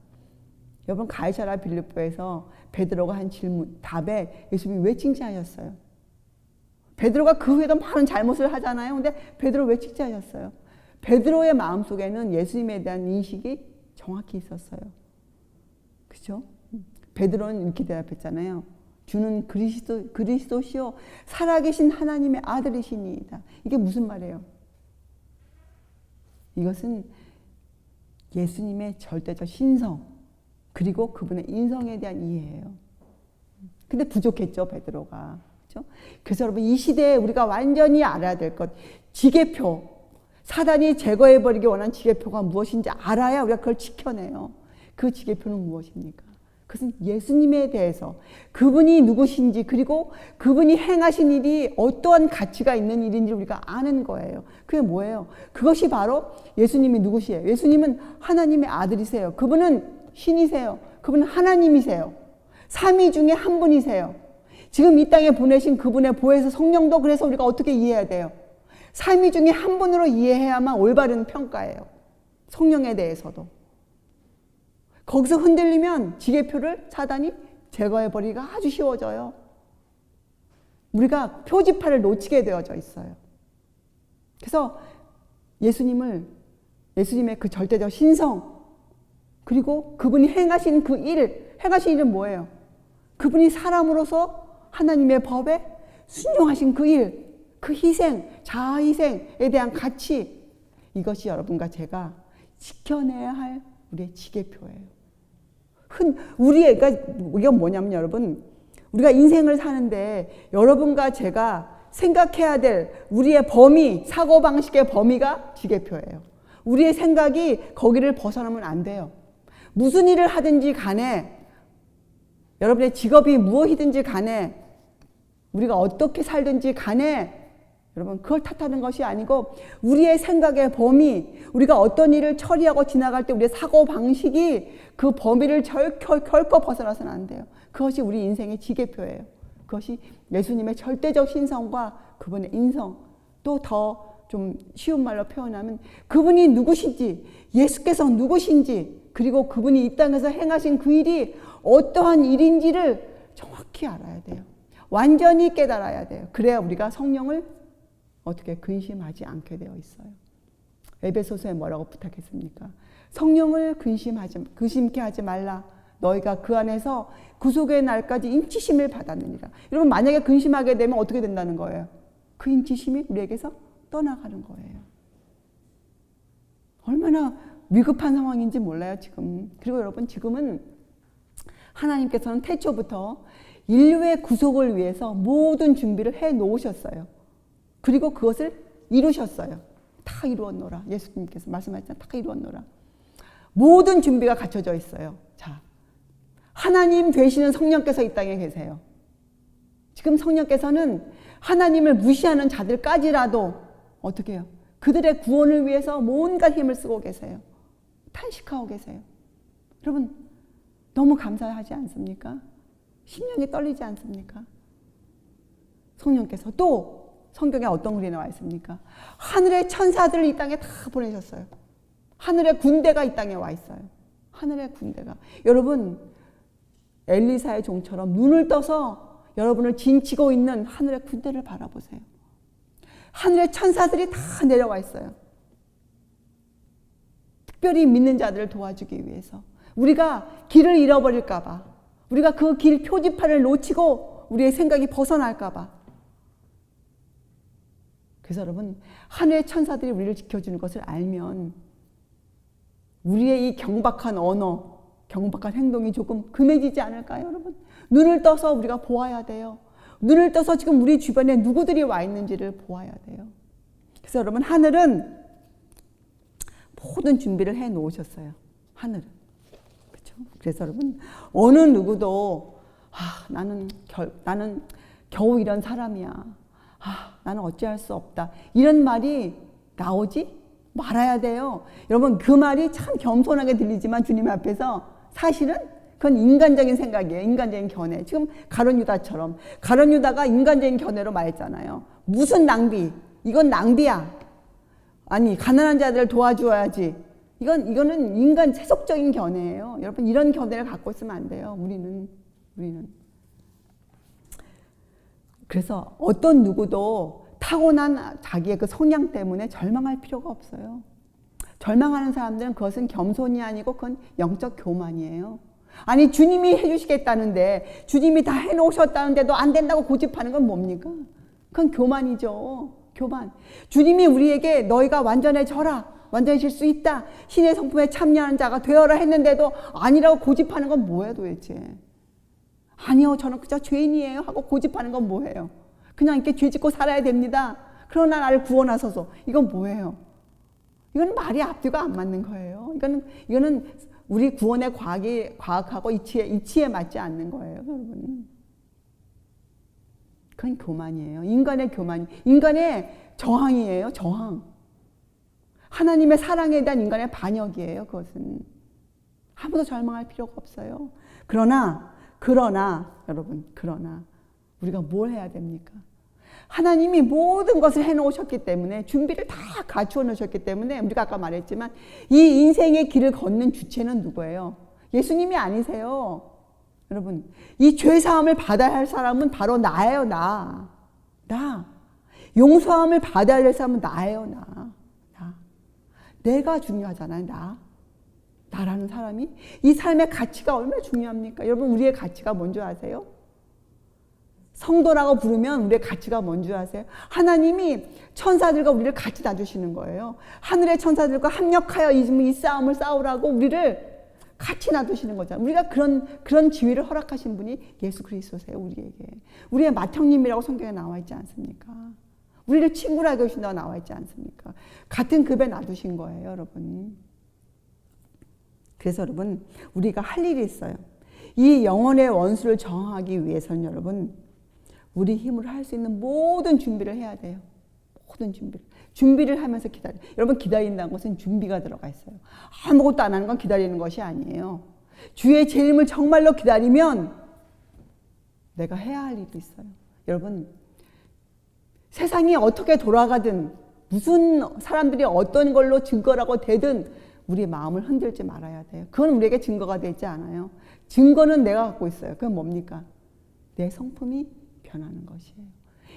여러분, 가이사랴 빌립보에서 베드로가 한 답에 예수님이 왜 칭찬하셨어요? 베드로가 그 후에도 많은 잘못을 하잖아요. 근데 베드로 왜 칭찬하셨어요? 베드로의 마음속에는 예수님에 대한 인식이 정확히 있었어요. 그렇죠? 베드로는 이렇게 대답했잖아요. 주는 그리스도시요 살아계신 하나님의 아들이시니이다. 이게 무슨 말이에요? 이것은 예수님의 절대적 신성 그리고 그분의 인성에 대한 이해예요. 근데 부족했죠, 베드로가. 그렇죠? 그래서 여러분 이 시대에 우리가 완전히 알아야 될 것, 지계표, 사단이 제거해버리기 원하는 지계표가 무엇인지 알아야 우리가 그걸 지켜내요. 그 지계표는 무엇입니까? 그것은 예수님에 대해서 그분이 누구신지 그리고 그분이 행하신 일이 어떠한 가치가 있는 일인지 우리가 아는 거예요. 그게 뭐예요? 그것이 바로 예수님이 누구시에요? 예수님은 하나님의 아들이세요. 그분은 신이세요. 그분은 하나님이세요. 삼위 중에 한 분이세요. 지금 이 땅에 보내신 그분의 보혜사 성령도 그래서 우리가 어떻게 이해해야 돼요? 삼위 중에 한 분으로 이해해야만 올바른 평가예요. 성령에 대해서도. 거기서 흔들리면 지계표를 사단이 제거해버리기가 아주 쉬워져요. 우리가 표지판을 놓치게 되어져 있어요. 그래서 예수님의 그 절대적 신성 그리고 그분이 행하신 그 일, 행하신 일은 뭐예요? 그분이 사람으로서 하나님의 법에 순종하신 그 일, 그 희생, 자아희생에 대한 가치, 이것이 여러분과 제가 지켜내야 할 우리의 지계표예요. 그러니까 이건 뭐냐면 여러분, 우리가 인생을 사는데 여러분과 제가 생각해야 될 우리의 범위, 사고방식의 범위가 지계표예요. 우리의 생각이 거기를 벗어나면 안 돼요. 무슨 일을 하든지 간에, 여러분의 직업이 무엇이든지 간에, 우리가 어떻게 살든지 간에 여러분 그걸 탓하는 것이 아니고 우리의 생각의 범위, 우리가 어떤 일을 처리하고 지나갈 때 우리의 사고방식이 그 범위를 결코 벗어나서는 안 돼요. 그것이 우리 인생의 지계표예요. 그것이 예수님의 절대적 신성과 그분의 인성, 또 더 좀 쉬운 말로 표현하면 그분이 누구신지, 예수께서 누구신지, 그리고 그분이 이 땅에서 행하신 그 일이 어떠한 일인지를 정확히 알아야 돼요. 완전히 깨달아야 돼요. 그래야 우리가 성령을 어떻게 근심하지 않게 되어 있어요. 에베소서에 뭐라고 부탁했습니까? 성령을 근심케 하지 말라. 너희가 그 안에서 구속의 날까지 인치심을 받았느니라. 여러분 만약에 근심하게 되면 어떻게 된다는 거예요? 그 인치심이 우리에게서 떠나가는 거예요. 얼마나 위급한 상황인지 몰라요, 지금. 그리고 여러분 지금은 하나님께서는 태초부터 인류의 구속을 위해서 모든 준비를 해 놓으셨어요. 그리고 그것을 이루셨어요. 다 이루었노라. 예수님께서 말씀하셨잖아요. 다 이루었노라. 모든 준비가 갖춰져 있어요. 자, 하나님 되시는 성령께서 이 땅에 계세요. 지금 성령께서는 하나님을 무시하는 자들까지라도 어떻게 해요? 그들의 구원을 위해서 온갖 힘을 쓰고 계세요. 탄식하고 계세요. 여러분 너무 감사하지 않습니까? 심령이 떨리지 않습니까? 성령께서 또 성경에 어떤 글이 나와 있습니까? 하늘의 천사들을 이 땅에 다 보내셨어요. 하늘의 군대가 이 땅에 와 있어요. 하늘의 군대가. 여러분 엘리사의 종처럼 눈을 떠서 여러분을 진치고 있는 하늘의 군대를 바라보세요. 하늘의 천사들이 다 내려와 있어요. 특별히 믿는 자들을 도와주기 위해서. 우리가 길을 잃어버릴까 봐. 우리가 그 길 표지판을 놓치고 우리의 생각이 벗어날까 봐. 그래서 여러분 하늘의 천사들이 우리를 지켜주는 것을 알면 우리의 이 경박한 언어, 경박한 행동이 조금 금해지지 않을까요, 여러분? 눈을 떠서 우리가 보아야 돼요. 눈을 떠서 지금 우리 주변에 누구들이 와 있는지를 보아야 돼요. 그래서 여러분 하늘은 모든 준비를 해 놓으셨어요. 하늘은. 그렇죠? 그래서 여러분 어느 누구도 나는 겨우 이런 사람이야. 나는 어찌할 수 없다. 이런 말이 나오지 말아야 돼요. 여러분 그 말이 참 겸손하게 들리지만 주님 앞에서 사실은 그건 인간적인 생각이에요. 인간적인 견해. 지금 가룟 유다처럼. 가룟 유다가 인간적인 견해로 말했잖아요. 무슨 낭비. 이건 낭비야. 아니 가난한 자들을 도와줘야지. 이거는 인간 세속적인 견해예요. 여러분 이런 견해를 갖고 있으면 안 돼요. 우리는. 그래서 어떤 누구도 타고난 자기의 그 성향 때문에 절망할 필요가 없어요. 절망하는 사람들은 그것은 겸손이 아니고 그건 영적 교만이에요. 아니 주님이 해주시겠다는데 주님이 다 해놓으셨다는데도 안 된다고 고집하는 건 뭡니까? 그건 교만이죠. 교만. 주님이 우리에게 너희가 완전해져라. 완전해질 수 있다. 신의 성품에 참여하는 자가 되어라 했는데도 아니라고 고집하는 건 뭐예요 도대체? 아니요, 저는 그저 죄인이에요 하고 고집하는 건 뭐예요? 그냥 이렇게 죄 짓고 살아야 됩니다. 그러나 나를 구원하소서. 이건 뭐예요? 이건 말이 앞뒤가 안 맞는 거예요. 이거는 우리 구원의 과학하고 이치에 맞지 않는 거예요, 여러분. 그건 교만이에요. 인간의 교만, 인간의 저항이에요, 저항. 하나님의 사랑에 대한 인간의 반역이에요, 그것은. 아무도 절망할 필요가 없어요. 그러나 여러분, 우리가 뭘 해야 됩니까? 하나님이 모든 것을 해놓으셨기 때문에, 준비를 다 갖추어 놓으셨기 때문에, 우리가 아까 말했지만 이 인생의 길을 걷는 주체는 누구예요? 예수님이 아니세요. 여러분, 이 죄사함을 받아야 할 사람은 바로 나예요. 나. 용서함을 받아야 할 사람은 나예요. 나. 내가 중요하잖아요. 나라는 사람이. 이 삶의 가치가 얼마나 중요합니까? 여러분, 우리의 가치가 뭔지 아세요? 성도라고 부르면 우리의 가치가 뭔지 아세요? 하나님이 천사들과 우리를 같이 놔주시는 거예요. 하늘의 천사들과 합력하여 이 싸움을 싸우라고 우리를 같이 놔두시는 거잖아요. 우리가 그런 지위를 허락하신 분이 예수 그리스도세요, 우리에게. 우리의 맏형님이라고 성경에 나와 있지 않습니까? 우리를 친구라 여기신다고 나와 있지 않습니까? 같은 급에 놔두신 거예요, 여러분. 그래서 여러분, 우리가 할 일이 있어요. 이 영혼의 원수를 정하기 위해서는 여러분, 우리 힘으로 할 수 있는 모든 준비를 해야 돼요. 모든 준비를 하면서 기다려. 여러분, 기다린다는 것은 준비가 들어가 있어요. 아무것도 안 하는 건 기다리는 것이 아니에요. 주의 재림을 정말로 기다리면 내가 해야 할 일이 있어요. 여러분, 세상이 어떻게 돌아가든, 무슨 사람들이 어떤 걸로 증거라고 되든 우리 마음을 흔들지 말아야 돼요. 그건 우리에게 증거가 되지 않아요. 증거는 내가 갖고 있어요. 그건 뭡니까? 내 성품이 변하는 것이에요.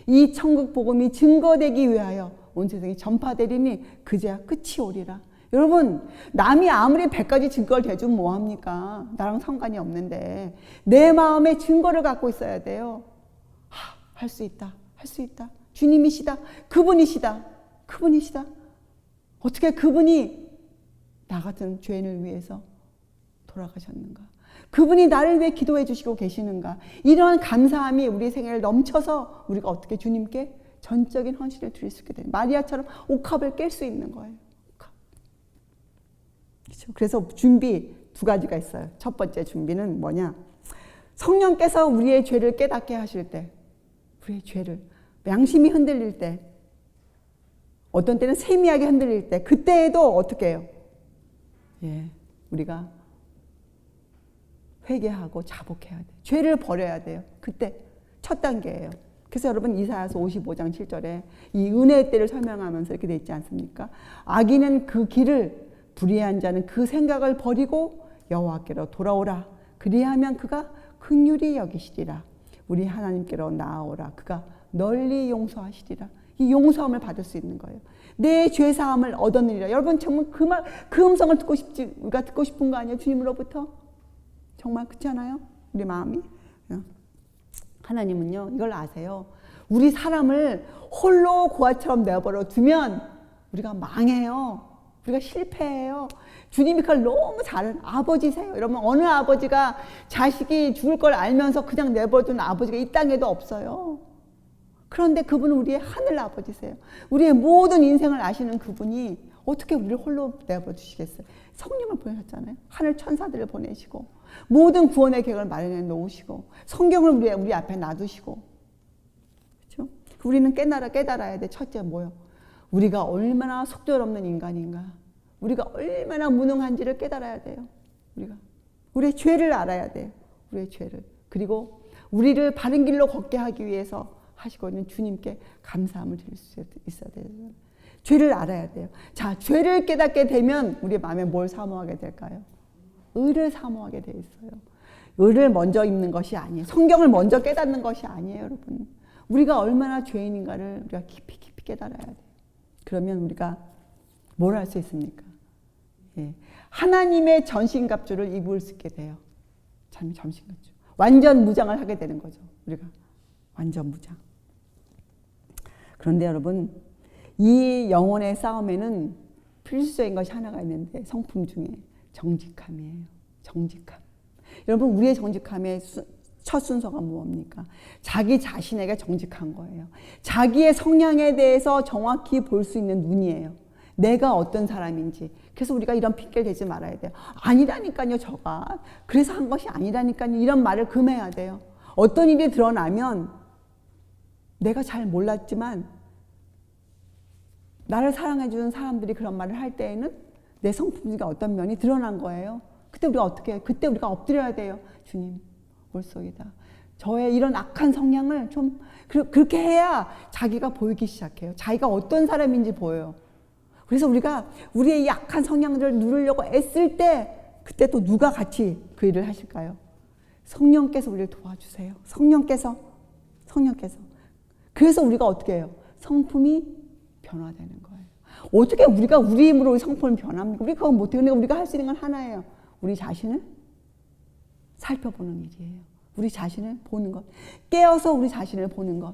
이 천국 복음이 증거되기 위하여 온 세상이 전파되리니 그제야 끝이 오리라. 여러분, 남이 아무리 100가지 증거를 대주면 뭐합니까? 나랑 상관이 없는데 내 마음에 증거를 갖고 있어야 돼요. 할 수 있다. 주님이시다. 그분이시다. 어떻게 그분이 나 같은 죄인을 위해서 돌아가셨는가? 그분이 나를 위해 기도해 주시고 계시는가? 이러한 감사함이 우리 생애를 넘쳐서 우리가 어떻게 주님께 전적인 헌신을 드릴 수 있게 돼요. 마리아처럼 옥합을 깰 수 있는 거예요. 그렇죠? 그래서 준비 2가지가 있어요. 첫 번째 준비는 뭐냐? 성령께서 우리의 죄를 깨닫게 하실 때, 우리의 죄를, 양심이 흔들릴 때, 어떤 때는 세미하게 흔들릴 때, 그때에도 어떻게 해요? 우리가 회개하고 자복해야 돼요. 죄를 버려야 돼요. 그때 첫 단계예요. 그래서 여러분, 이사야서 55장 7절에 이 은혜의 때를 설명하면서 이렇게 돼 있지 않습니까? 악인은 그 길을, 불의한 자는 그 생각을 버리고 여호와께로 돌아오라. 그리하면 그가 긍휼히 여기시리라. 우리 하나님께로 나아오라. 그가 널리 용서하시리라. 이 용서함을 받을 수 있는 거예요. 내 죄사함을 얻었느니라. 여러분, 정말 그 음성을 우리가 듣고 싶은 거 아니에요? 주님으로부터? 정말 그렇지 않아요? 우리 마음이? 하나님은요, 이걸 아세요. 우리 사람을 홀로 고아처럼 내버려 두면 우리가 망해요. 우리가 실패해요. 주님이 그걸 너무 잘 아버지세요. 여러분, 어느 아버지가 자식이 죽을 걸 알면서 그냥 내버려둔 아버지가 이 땅에도 없어요. 그런데 그분은 우리의 하늘 아버지세요. 우리의 모든 인생을 아시는 그분이 어떻게 우리를 홀로 내버려 두시겠어요? 성령을 보내셨잖아요. 하늘 천사들을 보내시고 모든 구원의 계획을 마련해 놓으시고 성경을 우리 앞에 놔두시고, 그렇죠? 우리는 깨달아야 돼. 첫째 뭐요? 우리가 얼마나 속절없는 인간인가, 우리가 얼마나 무능한지를 깨달아야 돼요. 우리의 죄를 알아야 돼요. 우리의 죄를. 그리고 우리를 바른 길로 걷게 하기 위해서 하시고 있는 주님께 감사함을 드릴 수 있어야 돼요. 죄를 알아야 돼요. 자, 죄를 깨닫게 되면 우리 마음에 뭘 사모하게 될까요? 의를 사모하게 돼 있어요. 의를 먼저 입는 것이 아니에요. 성경을 먼저 깨닫는 것이 아니에요, 여러분. 우리가 얼마나 죄인인가를 우리가 깊이 깨달아야 돼요. 그러면 우리가 뭘 할 수 있습니까? 하나님의 전신갑주를 입을 수 있게 돼요. 전신갑주. 완전 무장을 하게 되는 거죠. 우리가 완전 무장. 그런데 여러분, 이 영혼의 싸움에는 필수적인 것이 하나가 있는데 성품 중에 정직함이에요. 정직함. 여러분 우리의 정직함의 첫 순서가 뭡니까? 자기 자신에게 정직한 거예요. 자기의 성향에 대해서 정확히 볼 수 있는 눈이에요. 내가 어떤 사람인지. 그래서 우리가 이런 핑계를 대지 말아야 돼요. 아니라니까요, 저가. 그래서 한 것이 아니라니까요. 이런 말을 금해야 돼요. 어떤 일이 드러나면 내가 잘 몰랐지만 나를 사랑해주는 사람들이 그런 말을 할 때에는 내 성품 중에 어떤 면이 드러난 거예요. 그때 우리가 어떻게 해요? 그때 우리가 엎드려야 돼요. 주님, 올소이다. 저의 이런 악한 성향을 좀 그렇게 해야 자기가 보이기 시작해요. 자기가 어떤 사람인지 보여요. 그래서 우리가 우리의 이 악한 성향들을 누르려고 애쓸 때 그때 또 누가 같이 그 일을 하실까요? 성령께서 우리를 도와주세요. 성령께서. 그래서 우리가 어떻게 해요? 성품이 변화되는 거예요. 어떻게 우리가 우리 힘으로 성품을 변합니까? 우리 그건 못해요. 그러니까 우리가 할 수 있는 건 하나예요. 우리 자신을 살펴보는 일이에요. 우리 자신을 보는 것. 깨어서 우리 자신을 보는 것.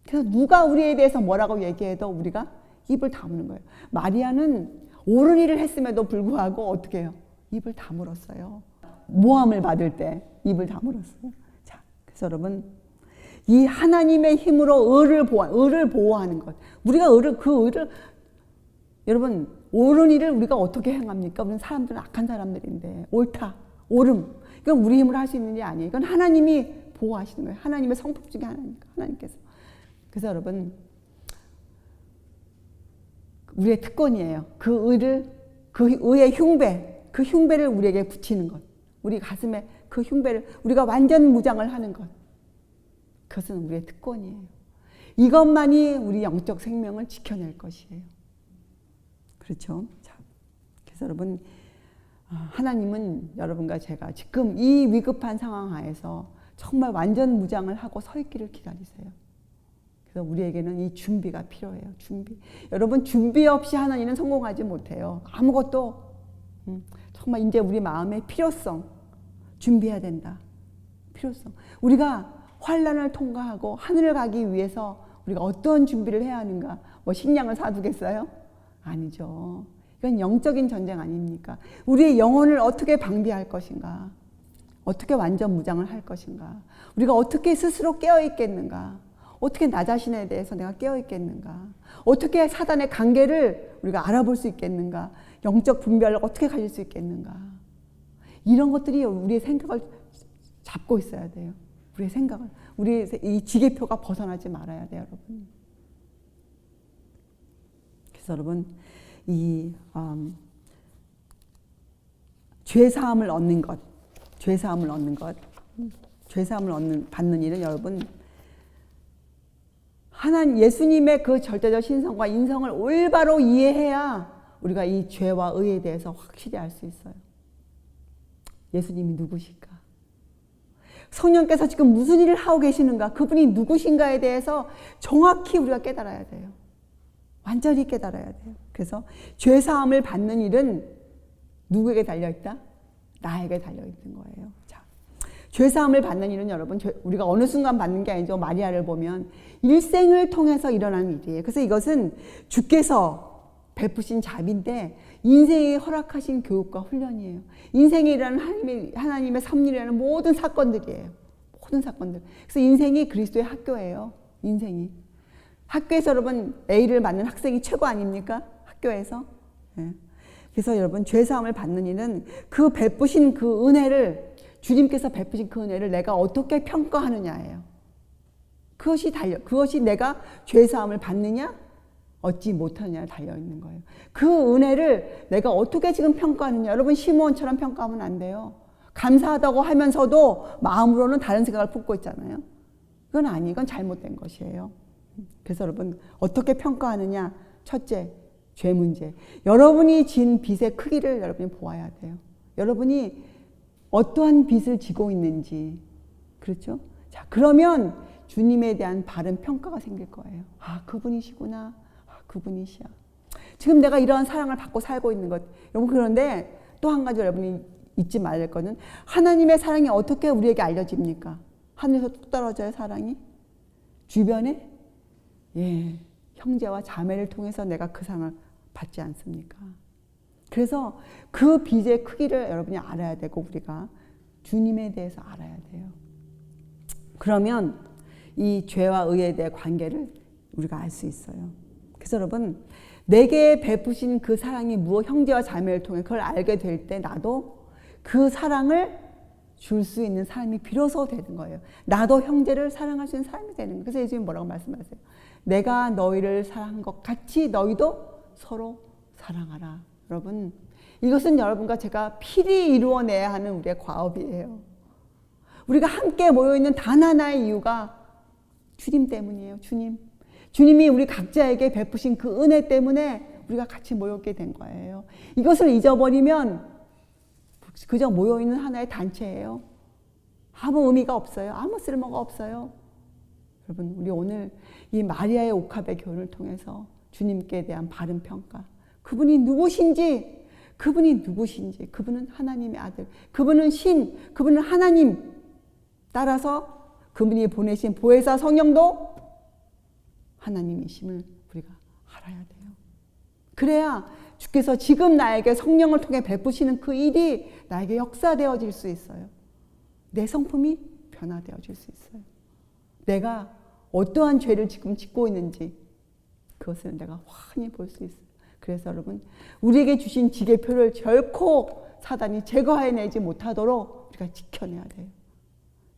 그래서 누가 우리에 대해서 뭐라고 얘기해도 우리가 입을 다무는 거예요. 마리아는 옳은 일을 했음에도 불구하고 어떻게 해요? 입을 다물었어요. 모함을 받을 때 입을 다물었어요. 자, 그래서 여러분 이 하나님의 힘으로 의를 보호하는 것. 우리가 의를 여러분 옳은 일을 우리가 어떻게 행합니까? 우리는 사람들은 악한 사람들인데 옳다, 옳음. 이건 우리 힘으로 할 수 있는 일이 아니에요. 이건 하나님이 보호하시는 거예요. 하나님의 성품 중에 하나님께서. 그래서 여러분 우리의 특권이에요. 그 의의 흉배, 그 흉배를 우리에게 붙이는 것. 우리 가슴에 그 흉배를 우리가 완전 무장을 하는 것. 그것은 우리의 특권이에요. 이것만이 우리 영적 생명을 지켜낼 것이에요. 그렇죠? 자, 그래서 여러분 하나님은 여러분과 제가 지금 이 위급한 상황 하에서 정말 완전 무장을 하고 서 있기를 기다리세요. 그래서 우리에게는 이 준비가 필요해요. 준비. 여러분 준비 없이 하는 일은 성공하지 못해요. 아무것도 정말 이제 우리 마음의 필요성 준비해야 된다. 필요성. 우리가 환난을 통과하고 하늘을 가기 위해서 우리가 어떤 준비를 해야 하는가? 뭐 식량을 사두겠어요? 아니죠. 이건 영적인 전쟁 아닙니까? 우리의 영혼을 어떻게 방비할 것인가? 어떻게 완전 무장을 할 것인가? 우리가 어떻게 스스로 깨어 있겠는가? 어떻게 나 자신에 대해서 내가 깨어 있겠는가? 어떻게 사단의 관계를 우리가 알아볼 수 있겠는가? 영적 분별을 어떻게 가질 수 있겠는가? 이런 것들이 우리의 생각을 잡고 있어야 돼요. 우리의 생각을. 우리의 이 지계표가 벗어나지 말아야 돼요, 여러분. 그래서 여러분, 이 죄사함을 얻는 것, 죄사함을 받는 일은 여러분, 예수님의 그 절대적 신성과 인성을 올바로 이해해야 우리가 이 죄와 의에 대해서 확실히 알 수 있어요. 예수님이 누구실까? 성령께서 지금 무슨 일을 하고 계시는가? 그분이 누구신가에 대해서 정확히 우리가 깨달아야 돼요. 완전히 깨달아야 돼요. 그래서 죄사함을 받는 일은 누구에게 달려있다? 나에게 달려있는 거예요. 자, 죄사함을 받는 일은 여러분 우리가 어느 순간 받는 게 아니죠. 마리아를 보면 일생을 통해서 일어나는 일이에요. 그래서 이것은 주께서 베푸신 자비인데 인생에 허락하신 교육과 훈련이에요. 인생이라는 하나님의 섭리라는 모든 사건들이에요. 모든 사건들. 그래서 인생이 그리스도의 학교예요. 인생이. 학교에서 여러분 A를 맞는 학생이 최고 아닙니까? 학교에서. 네. 그래서 여러분 죄사함을 받는 일은 그 베푸신 그 은혜를 주님께서 베푸신 그 은혜를 내가 어떻게 평가하느냐예요. 그것이 내가 죄사함을 받느냐 얻지 못하느냐에 달려있는 거예요. 그 은혜를 내가 어떻게 지금 평가하느냐. 여러분 시므온처럼 평가하면 안 돼요. 감사하다고 하면서도 마음으로는 다른 생각을 품고 있잖아요. 이건 잘못된 것이에요. 그래서 여러분 어떻게 평가하느냐. 첫째, 죄 문제. 여러분이 진 빚의 크기를 여러분이 보아야 돼요. 여러분이 어떠한 빚을 지고 있는지. 그렇죠? 자, 그러면 주님에 대한 바른 평가가 생길 거예요. 아, 그분이시구나. 아, 그분이시야. 지금 내가 이러한 사랑을 받고 살고 있는 것. 여러분, 그런데 또 한 가지 여러분이 잊지 말을 거는 하나님의 사랑이 어떻게 우리에게 알려집니까? 하늘에서 뚝 떨어져요, 사랑이? 주변에? 예, 형제와 자매를 통해서 내가 그 사랑을 받지 않습니까? 그래서 그 빚의 크기를 여러분이 알아야 되고 우리가 주님에 대해서 알아야 돼요. 그러면 이 죄와 의에 대한 관계를 우리가 알 수 있어요. 그래서 여러분 내게 베푸신 그 사랑이 무엇 형제와 자매를 통해 그걸 알게 될 때 나도 그 사랑을 줄 수 있는 사람이 비로소 되는 거예요. 나도 형제를 사랑할 수 있는 사람이 되는 거예요. 그래서 예수님 뭐라고 말씀하세요? 내가 너희를 사랑한 것 같이 너희도 서로 사랑하라. 여러분 이것은 여러분과 제가 필히 이루어내야 하는 우리의 과업이에요. 우리가 함께 모여있는 단 하나의 이유가 주님 때문이에요. 주님이 우리 각자에게 베푸신 그 은혜 때문에 우리가 같이 모였게 된 거예요. 이것을 잊어버리면 그저 모여있는 하나의 단체예요. 아무 의미가 없어요. 아무 쓸모가 없어요. 여러분 우리 오늘 이 마리아의 옥합의 교훈을 통해서 주님께 대한 바른 평가, 그분이 누구신지, 그분은 하나님의 아들, 그분은 그분은 하나님, 따라서 그분이 보내신 보혜사 성령도 하나님이심을 우리가 알아야 돼요. 그래야 주께서 지금 나에게 성령을 통해 베푸시는 그 일이 나에게 역사되어질 수 있어요. 내 성품이 변화되어질 수 있어요. 내가 어떠한 죄를 지금 짓고 있는지 그것을 내가 환히 볼 수 있어요. 그래서 여러분 우리에게 주신 지계표를 결코 사단이 제거해내지 못하도록 우리가 지켜내야 돼요.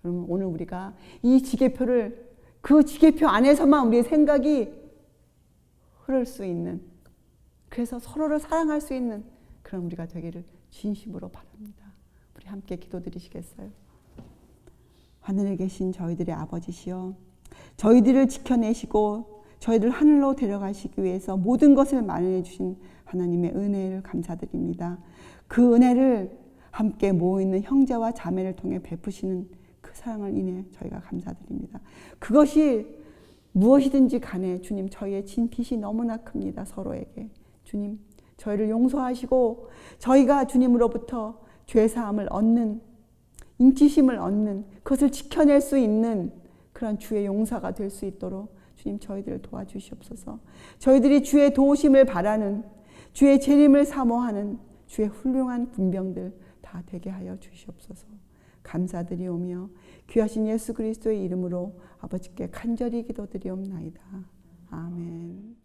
여러분 오늘 우리가 이 지계표를, 그 지계표 안에서만 우리의 생각이 흐를 수 있는, 그래서 서로를 사랑할 수 있는 그런 우리가 되기를 진심으로 바랍니다. 우리 함께 기도드리시겠어요? 하늘에 계신 저희들의 아버지시여, 저희들을 지켜내시고 저희들 하늘로 데려가시기 위해서 모든 것을 마련해 주신 하나님의 은혜를 감사드립니다. 그 은혜를 함께 모여있는 형제와 자매를 통해 베푸시는 그 사랑을 인해 저희가 감사드립니다. 그것이 무엇이든지 간에 주님 저희의 진 빚이 너무나 큽니다. 서로에게. 주님 저희를 용서하시고 저희가 주님으로부터 죄사함을 얻는, 인치심을 얻는, 그것을 지켜낼 수 있는 그런 주의 용사가 될 수 있도록 주님 저희들을 도와주시옵소서. 저희들이 주의 도우심을 바라는, 주의 재림을 사모하는 주의 훌륭한 군병들 다 되게 하여 주시옵소서. 감사드리오며 귀하신 예수 그리스도의 이름으로 아버지께 간절히 기도드리옵나이다. 아멘.